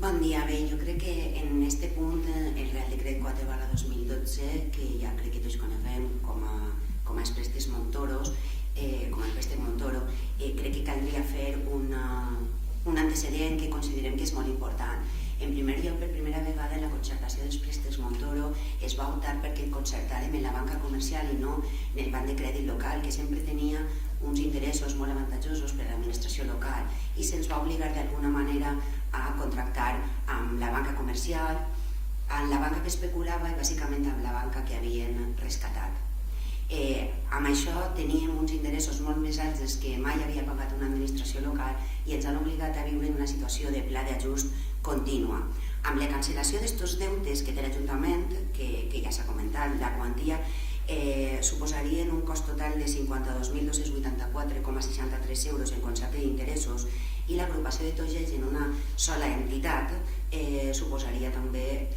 Bon dia. Bé, jo crec que en aquest punt el Real Decret 4/2012, que ja crec que tots coneixem com a els préstecs Montoro, crec que caldria fer un antecedent que considerem que és molt important. En primer lloc, per primera vegada en la concertació dels préstecs Montoro es va optar perquè concertàrem en la banca comercial i no en el banc de crèdit local, que sempre tenia uns interessos molt avantatjosos per a l'administració local, i se'ns va obligar d'alguna manera a contractar amb la banca comercial, amb la banca que especulava i bàsicament amb la banca que havien rescatat. Amb això teníem uns interessos molt més alts dels que mai havia pagat una administració local i ens han obligat a viure en una situació de pla d'ajust contínua. Amb la cancel·lació d'estos deutes que té l'Ajuntament, que ja s'ha comentat, la quantia suposarien un cost total de 52.284,63 euros en concepte d'interessos, i l'agrupació de tots ells en una sola entitat suposaria també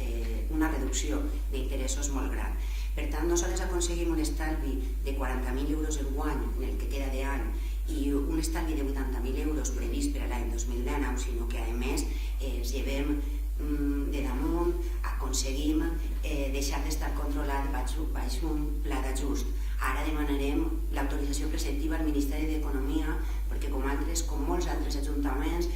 una reducció d'interessos molt gran. Per tant, no sols aconseguim un estalvi de 40.000 euros en guany en el que queda d'any i un estalvi de 80.000 euros previst per a l'any 2019, sinó que a més ens llevem de damunt, aconseguim deixar d'estar controlat baix un pla d'ajust. Ara demanarem l'autorització preceptiva al Ministeri d'Economia perquè, com molts altres ajuntaments,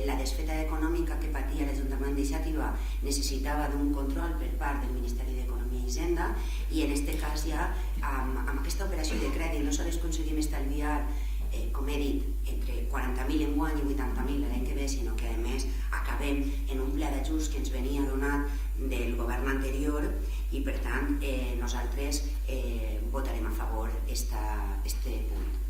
la desfeta econòmica que patia l'Ajuntament de Xàtiva necessitava d'un control per part del Ministeri d'Economia i Hisenda, i en aquest cas ja amb aquesta operació de crèdit no sols aconseguim estalviar, com he dit, entre 40.000 en guany i 80.000 l'any que ve, sinó que a més acabem en un pla d'ajust que ens venia donat del govern anterior, i per tant nosaltres votarem a favor este punt.